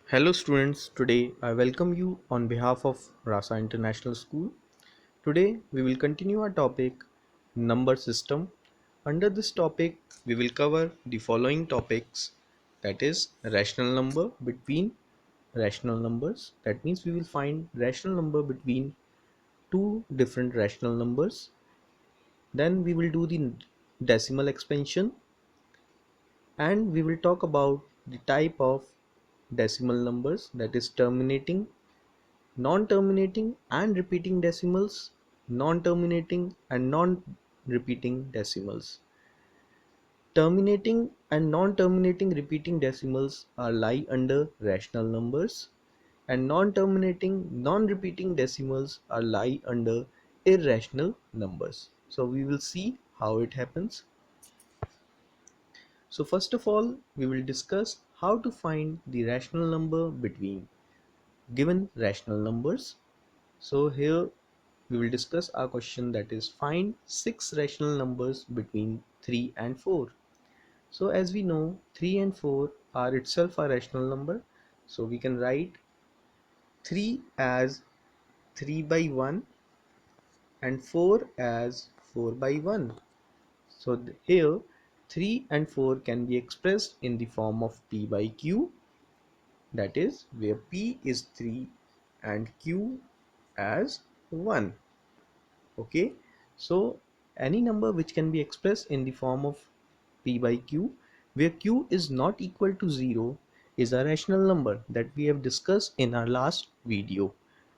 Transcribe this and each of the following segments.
Hello students, today I welcome you on behalf of Rasa International School. Today we will continue our topic number system. Under this topic we will cover the following topics, that is rational number between rational numbers. That means we will find rational number between two different rational numbers. Then we will do the decimal expansion and we will talk about the type of decimal numbers, that is terminating, non-terminating and repeating decimals, non-terminating and non-repeating decimals. Terminating and non-terminating repeating decimals are lie under rational numbers, and non-terminating non-repeating decimals are lie under irrational numbers. So we will see how it happens. So first of all, we will discuss how to find the rational number between given rational numbers. So here we will discuss our question, that is find six rational numbers between 3 and 4. So as we know, 3 and 4 are itself a rational number. So we can write 3 as 3 by 1 and 4 as 4 by 1. So here 3 and 4 can be expressed in the form of P by Q, that is where P is 3 and Q as 1. Okay, so any number which can be expressed in the form of P by Q where Q is not equal to 0 is a rational number, that we have discussed in our last video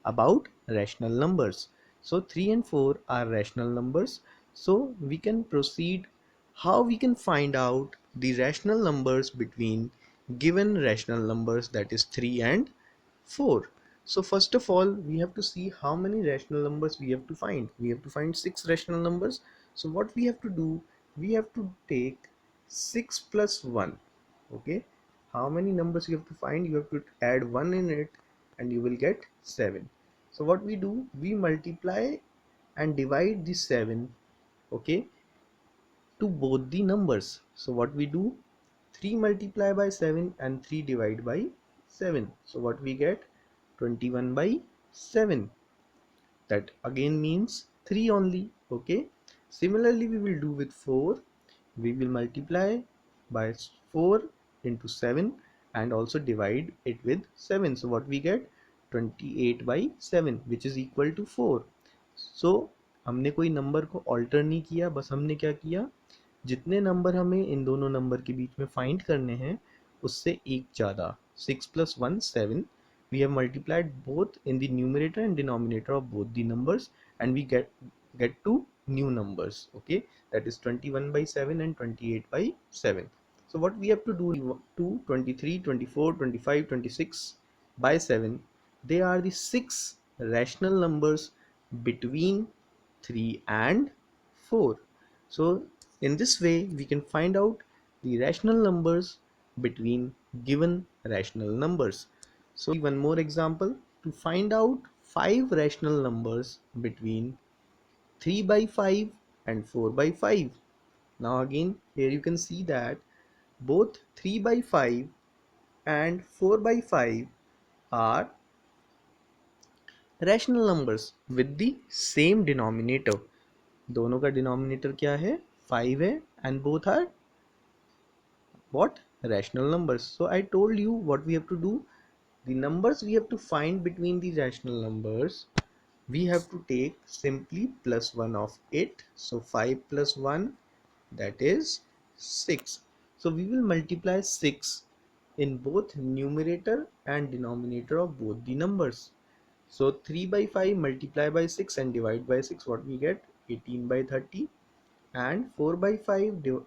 about rational numbers. So 3 and 4 are rational numbers. So we can proceed how we can find out the rational numbers between given rational numbers, that is 3 and 4. So first of all, we have to see how many rational numbers we have to find. We have to find six rational numbers. So what we have to do, we have to take 6 plus 1. Okay, how many numbers you have to find? You have to add 1 in it and you will get 7. So what we do, we multiply and divide the 7, okay, to both the numbers. So what we do, 3 multiply by 7 and 3 divide by 7. So what we get, 21 by 7. That again means 3 only. Okay. Similarly, we will do with 4. We will multiply by 4 into 7 and also divide it with 7. So what we get, 28 by 7, which is equal to 4. So हमने कोई number को alter नहीं किया, बस हमने क्या किया, जितने नंबर हमें इन दोनों नंबर के बीच में फाइंड करने हैं उससे एक ज़्यादा, 6 plus 1 7, we have multiplied both in the numerator and denominator of both the numbers and we get to new numbers. Okay, that is 21 by 7 and 28 by 7. So what we have to do, 2 23 24 25 26 by 7, they are the six rational numbers between 3 and 4. So in this way we can find out the rational numbers between given rational numbers. So one more example, to find out 5 rational numbers between 3 by 5 and 4 by 5. Now again here you can see that both 3 by 5 and 4 by 5 are rational numbers with the same denominator. दोनों का denominator क्या है, 5 है, and both are what, rational numbers. So I told you what we have to do, the numbers we have to find between the rational numbers, we have to take simply plus 1 of it. So 5 plus 1, that is 6. So we will multiply 6 in both numerator and denominator of both the numbers. So 3 by 5 multiply by 6 and divide by 6, what we get, 18 by 30, and 4 by 5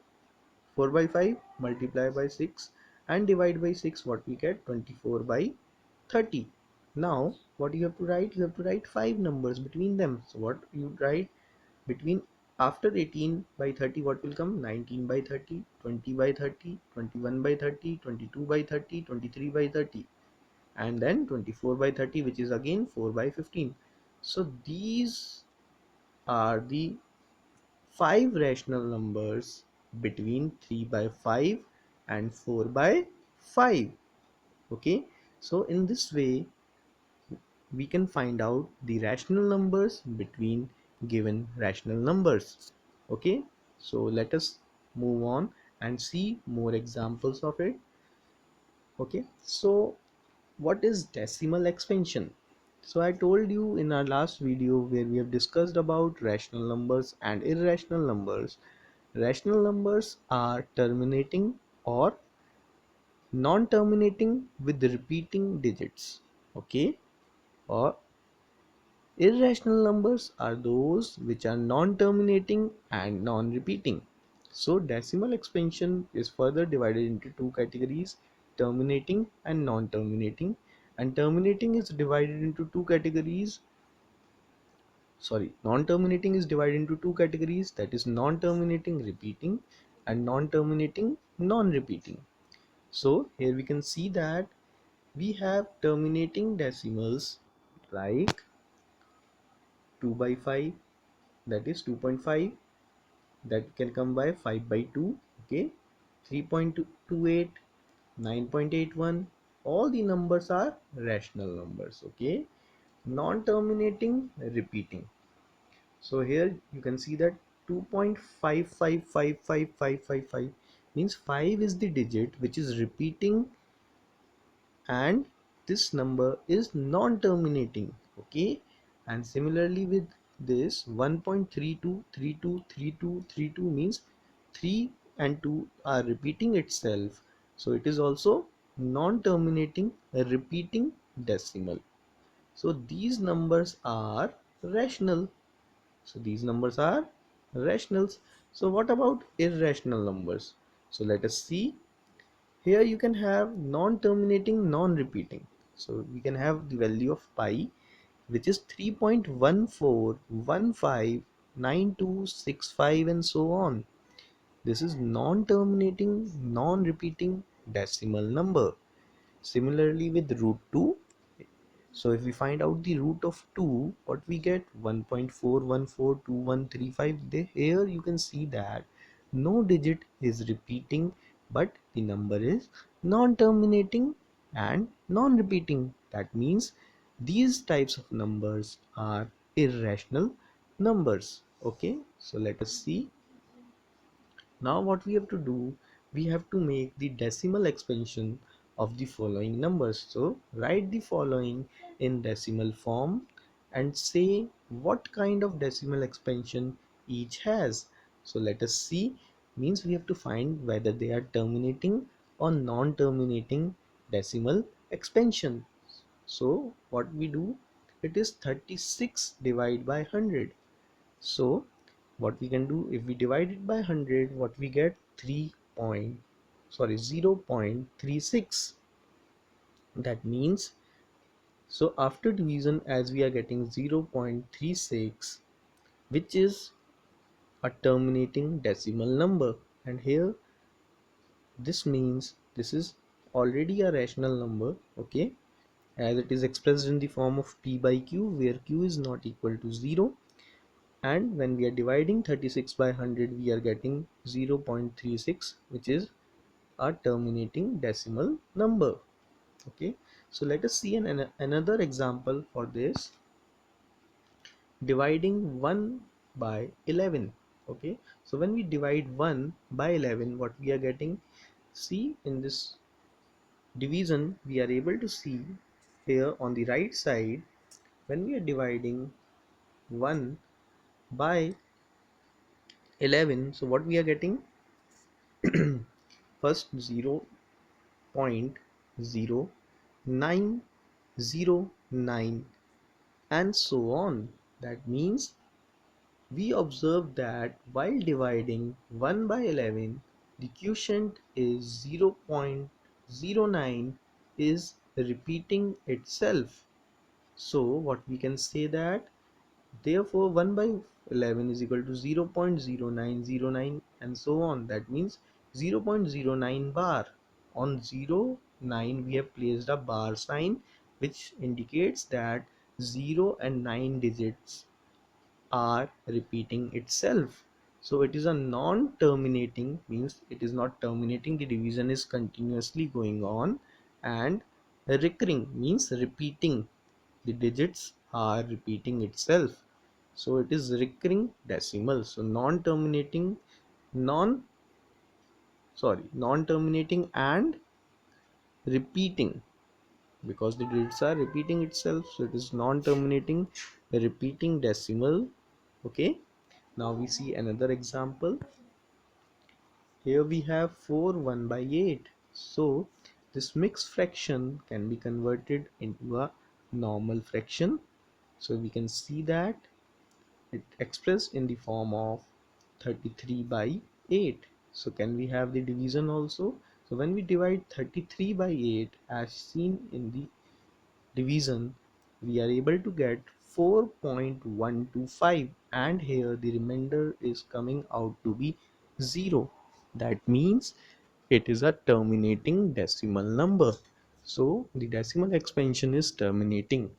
4 by 5 multiply by 6 and divide by 6, what we get, 24 by 30. Now what you have to write, you have to write 5 numbers between them. So what you write between, after 18 by 30, what will come, 19 by 30, 20 by 30, 21 by 30, 22 by 30, 23 by 30, and then 24 by 30, which is again 4 by 15. So these are the 5 rational numbers between 3 by 5 and 4 by 5. Okay, So in this way we can find out the rational numbers between given rational numbers. Okay, so let us move on and see more examples of it. Okay, so what is decimal expansion? So I told you in our last video where we have discussed about rational numbers and irrational numbers. Rational numbers are terminating or non-terminating with repeating digits. Okay, or irrational numbers are those which are non-terminating and non-repeating. So decimal expansion is further divided into two categories, terminating and non-terminating. And terminating is divided into two categories. Sorry, non-terminating is divided into two categories, that is non-terminating repeating and non-terminating non-repeating. So here we can see that we have terminating decimals like 2 by 5, that is 2.5, that can come by 5 by 2. Okay, 3.28, 9.81, all the numbers are rational numbers. Okay, non-terminating repeating. So here you can see that 2.555555 means 5 is the digit which is repeating, and this number is non-terminating. Okay, and similarly with this 1.32323232 means 3 and 2 are repeating itself, so it is also non-terminating repeating decimal. So these numbers are rational. So these numbers are rationals. So what about irrational numbers? So let us see. Here you can have non-terminating, non-repeating. So we can have the value of pi, which is 3.14159265 and so on. This is non-terminating, non-repeating decimal number. Similarly with root 2, so if we find out the root of 2, what we get? 1.4142135. Here you can see that no digit is repeating, but the number is non-terminating and non-repeating. That means these types of numbers are irrational numbers. Okay, so let us see. Now what we have to do, we have to make the decimal expansion of the following numbers. So write the following in decimal form and say what kind of decimal expansion each has. So let us see, means we have to find whether they are terminating or non-terminating decimal expansion. So what we do, it is 36 divided by 100. So what we can do, if we divide it by 100, what we get? 0.36. That means, so after division, as we are getting 0.36, which is a terminating decimal number, and here this means this is already a rational number. Okay, as it is expressed in the form of p by q, where q is not equal to 0. And when we are dividing 36 by 100, we are getting 0.36, which is a terminating decimal number. Okay, so let us see another example for this, dividing 1 by 11. Okay, so when we divide 1 by 11, what we are getting? See, in this division we are able to see here on the right side, when we are dividing 1 by 11, so what we are getting? First 0.0909 and so on. That means we observe that while dividing 1 by 11, the quotient is 0.09 is repeating itself. So what we can say that, therefore 1 by 11 is equal to 0.0909 and so on. That means 0.09 bar. On 09 we have placed a bar sign, which indicates that 0 and 9 digits are repeating itself. So it is a non-terminating, means it is not terminating, the division is continuously going on, and Recurring means repeating. The digits are repeating itself. So it is recurring decimal. So non non-terminating and repeating, because the digits are repeating itself, so it is non-terminating repeating decimal. Okay, now we see another example. Here we have 4 1 by 8. So this mixed fraction can be converted into a normal fraction. So we can see that it expressed in the form of 33 by 8. So can we have the division also? So when we divide 33 by 8 as seen in the division, we are able to get 4.125, and here the remainder is coming out to be 0. That means it is a terminating decimal number. So the decimal expansion is terminating.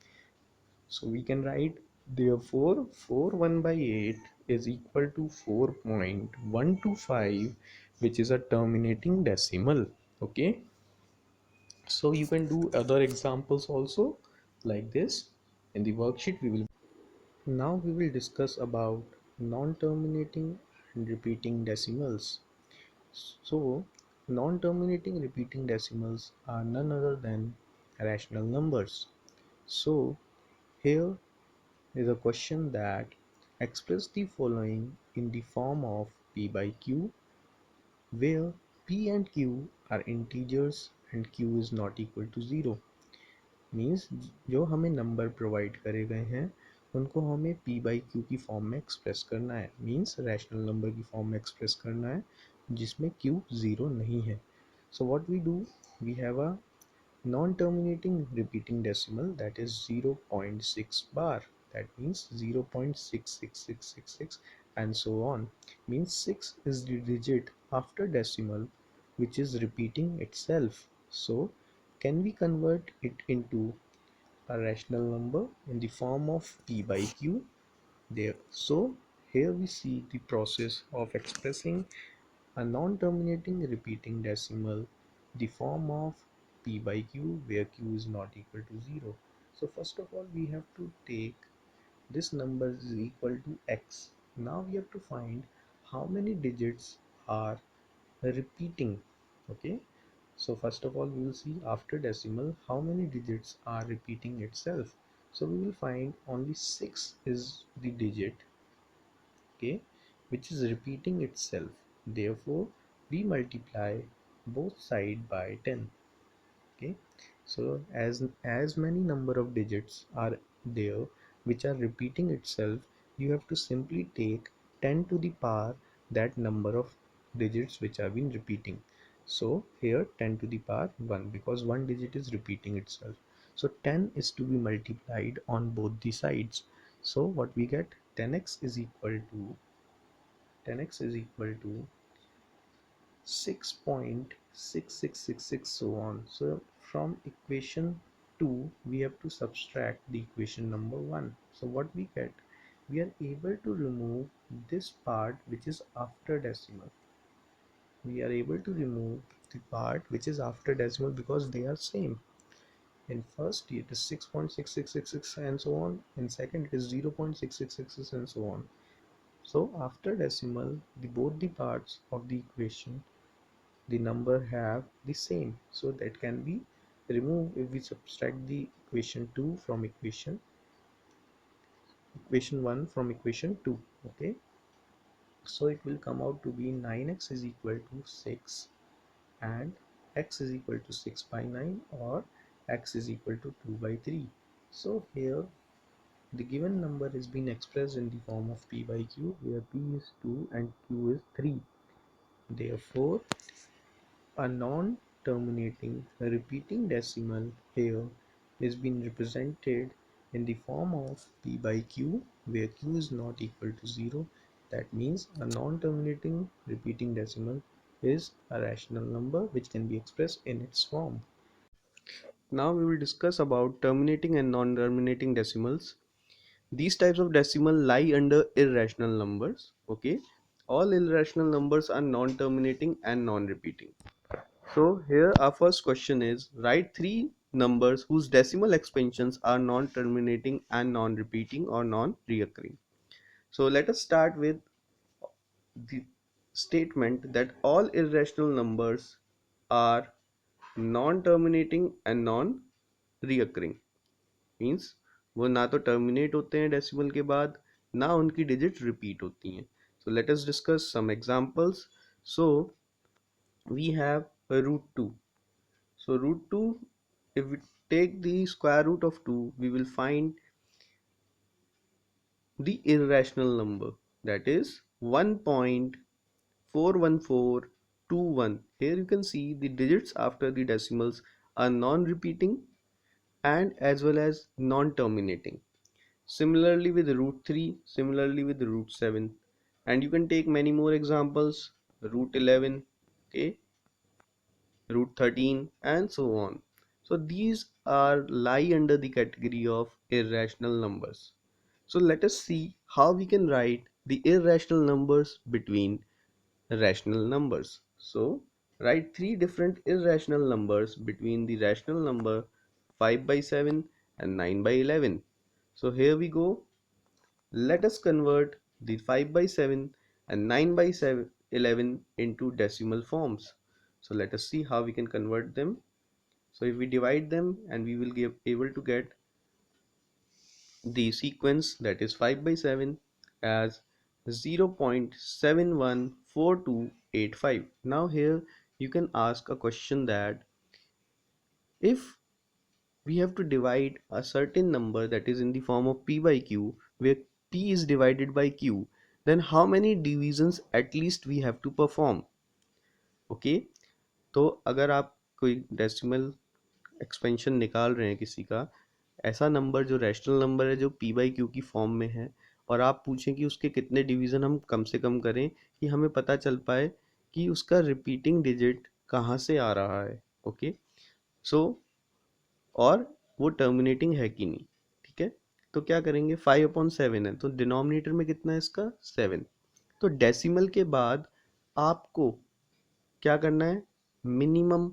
So we can write, therefore 4 1 by 8 is equal to 4.125, which is a terminating decimal. Okay, so you can do other examples also like this. In the worksheet we will discuss about non-terminating and repeating decimals. So non-terminating repeating decimals are none other than rational numbers. So here is a question that express the following in the form of p by q, where p and q are integers and q is not equal to 0. Means जो हमें number provide करे गए हैं उनको हमें p by q की form में express करना है, मीन्स रैशनल नंबर की फॉर्म में एक्सप्रेस करना है जिसमें q ज़ीरो नहीं है. So what we do, we have a non-terminating repeating decimal, that is 0.6 bar, that means 0.66666 and so on. Means 6 is the digit after decimal which is repeating itself. So can we convert it into a rational number in the form of p by q there? So here we see the process of expressing a non-terminating repeating decimal, the form of p by q, where q is not equal to 0. So first of all we have to take this number is equal to x. Now we have to find how many digits are repeating. Okay, so first of all we will see after decimal how many digits are repeating itself. So we will find only 6 is the digit, okay, which is repeating itself. Therefore we multiply both side by 10. Okay, so as many number of digits are there which are repeating itself, you have to simply take 10 to the power that number of digits which have been repeating. So here 10 to the power 1, because one digit is repeating itself. So 10 is to be multiplied on both the sides. So what we get, 10x is equal to 6.6666 so on. So from equation 2 we have to subtract the equation number 1. So what we get, we are able to remove this part which is after decimal. We are able to remove the part which is after decimal because they are same. In first it is 6.6666 and so on, in second it is 0.6666 and so on. So after decimal the both the parts of the equation, the number have the same, so that can be removed if we subtract the equation 2 from equation 1 from equation 2. Okay, so it will come out to be 9x is equal to 6 and x is equal to 6 by 9 or x is equal to 2 by 3. So here the given number is being expressed in the form of p by q, where p is 2 and q is 3. Therefore a non-terminating repeating decimal here is being represented in the form of p by q, where q is not equal to 0. That means a non-terminating repeating decimal is a rational number which can be expressed in its form. Now we will discuss about terminating and non-terminating decimals. These types of decimal lie under irrational numbers. Okay, all irrational numbers are non-terminating and non-repeating. So here our first question is, write three numbers whose decimal expansions are non-terminating and non-repeating or non-reoccurring. So let us start with the statement that all irrational numbers are non-terminating and non-reoccurring. Means वो ना तो terminate होते हैं decimal के बाद, ना उनकी digit repeat होती हैं. So let us discuss some examples. So we have root two. So root two, if we take the square root of 2, we will find the irrational number, that is 1.41421. Here you can see the digits after the decimals are non-repeating and as well as non-terminating. Similarly with root 3, similarly with root 7, and you can take many more examples, root 11, okay, root 13 and so on. So these are lie under the category of irrational numbers. So let us see how we can write the irrational numbers between rational numbers. So write three different irrational numbers between the rational number 5 by 7 and 9 by 11. So here we go. Let us convert the 5 by 7 and 9 by 11 into decimal forms. So let us see how we can convert them. So if we divide them, and we will be able to get the sequence, that is 5 by 7 as 0.714285. Now here you can ask a question that if we have to divide a certain number that is in the form of p by q, where p is divided by q, then how many divisions at least we have to perform. Okay, तो अगर आप कोई decimal expansion निकाल रहे हैं किसी का, ऐसा नंबर जो रैशनल नंबर है जो p बाई क्यू की फॉर्म में है, और आप पूछें कि उसके कितने डिवीज़न हम कम से कम करें कि हमें पता चल पाए कि उसका रिपीटिंग डिजिट कहाँ से आ रहा है. ओके, सो और वो टर्मिनेटिंग है कि नहीं. ठीक है, तो क्या करेंगे, 5/7 है तो डिनोमिनेटर में कितना है इसका 7. तो डेसिमल के बाद आपको क्या करना है, मिनिमम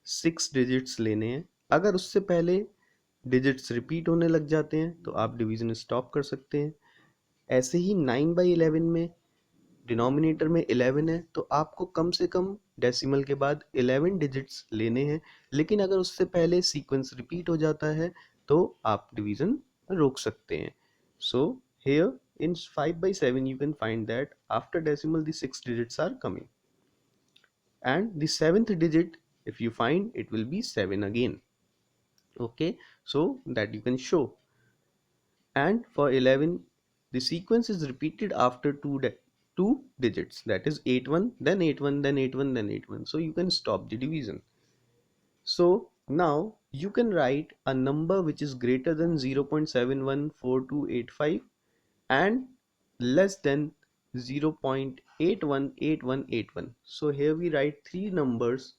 6 डिजिट्स लेने हैं. अगर उससे पहले डिजिट्स रिपीट होने लग जाते हैं तो आप डिवीजन स्टॉप कर सकते हैं. ऐसे ही 9/11 में डिनोमिनेटर में 11 है तो आपको कम से कम डेसिमल के बाद 11 डिजिट्स लेने हैं. लेकिन अगर उससे पहले सीक्वेंस रिपीट हो जाता है तो आप डिवीजन रोक सकते हैं. सो here in 5/7 you can find that after decimal the 6 digits are coming, and the 7th digit if you find it will be 7 again. Okay, so that you can show. And for 11 the sequence is repeated after two digits, that is 81 then 81 then 81 then 81, so you can stop the division. So now you can write a number which is greater than 0.714285 and less than 0.818181. So here we write three numbers,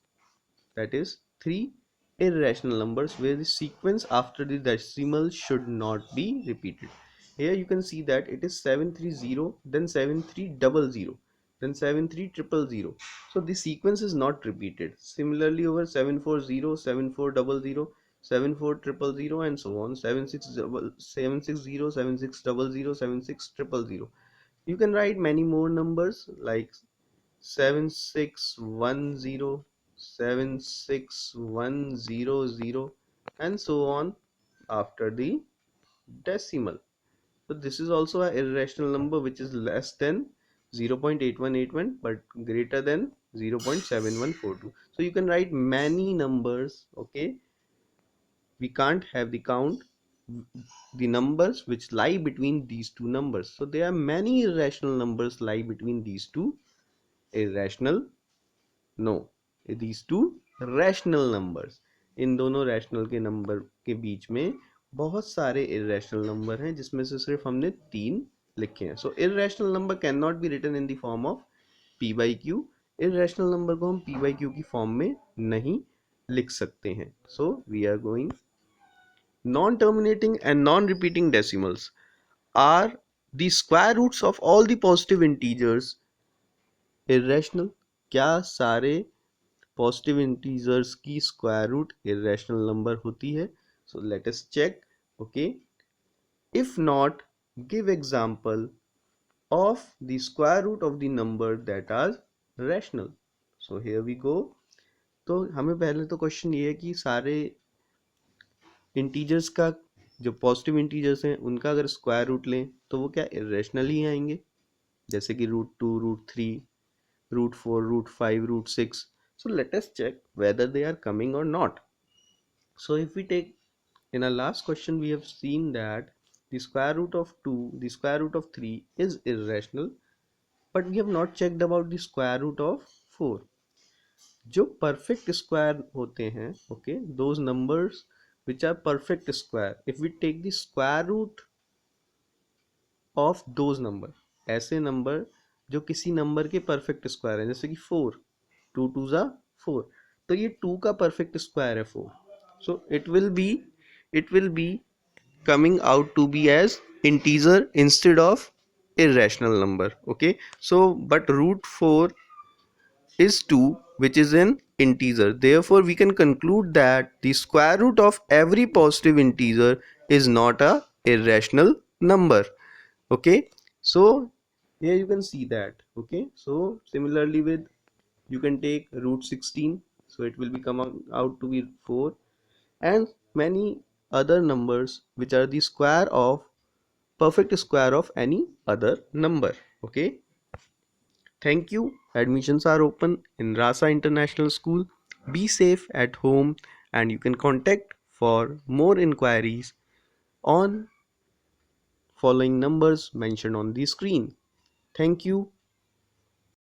that is three irrational numbers where the sequence after the decimal should not be repeated. Here you can see that it is 730, then 7300, then 73000. So the sequence is not repeated. Similarly over 740, 7400, 74000 and so on, 760, 7600, 76000. You can write many more numbers like 7610, 76100 and so on after the decimal. So this is also an irrational number which is less than 0.8181 but greater than 0.7142. So you can write many numbers. Okay, we can't have the count the numbers which lie between these two numbers. So there are many irrational numbers lie between these two irrational, no, these two rational numbers. इन दोनों rational के number के बीच में बहुत सारे irrational number हैं जिसमें से सिर्फ हमने तीन लिखे हैं. So irrational number can not be written in the form of p by q. Irrational number को हम p बाई क्यू की फॉर्म में नहीं लिख सकते हैं. So we are going non terminating and non repeating decimals are the square roots of all the positive integers irrational. क्या सारे पॉजिटिव इंटीजर्स की स्क्वायर रूट इरेशनल नंबर होती है? So let us check. Okay, if not, give example of the square root of the number that are rational. So here we go. तो हमें पहले तो question ये है कि सारे इंटीजर्स का, जो पॉजिटिव इंटीजर्स हैं उनका अगर स्क्वायर रूट लें तो वो क्या इरेशनल ही आएंगे, जैसे कि √2, √3, √4, √5, √6. So let us check whether they are coming or not. So if we take, in our last question we have seen that the square root of 2, the square root of 3 is irrational, but we have not checked about the square root of 4. जो perfect square होते हैं, okay, those numbers which are perfect square, if we take the square root of those number, ऐसे number जो किसी number के perfect square है, जैसे कि 4, 2 2 ज़ा 4, तो ये 2 का परफेक्ट स्क्वायर है 4. So it will be coming out to be as integer instead of irrational number. Okay, so but √4 is 2, which is an integer, therefore we can conclude that the square root of every positive integer is not a irrational number. Okay, so here you can see that. Okay, so similarly with, you can take √16, so it will be coming out to be 4, and many other numbers which are the square of perfect square of any other number. Okay, thank you. Admissions are open in Rasa International School. Be safe at home, and you can contact for more inquiries on following numbers mentioned on the screen. Thank you.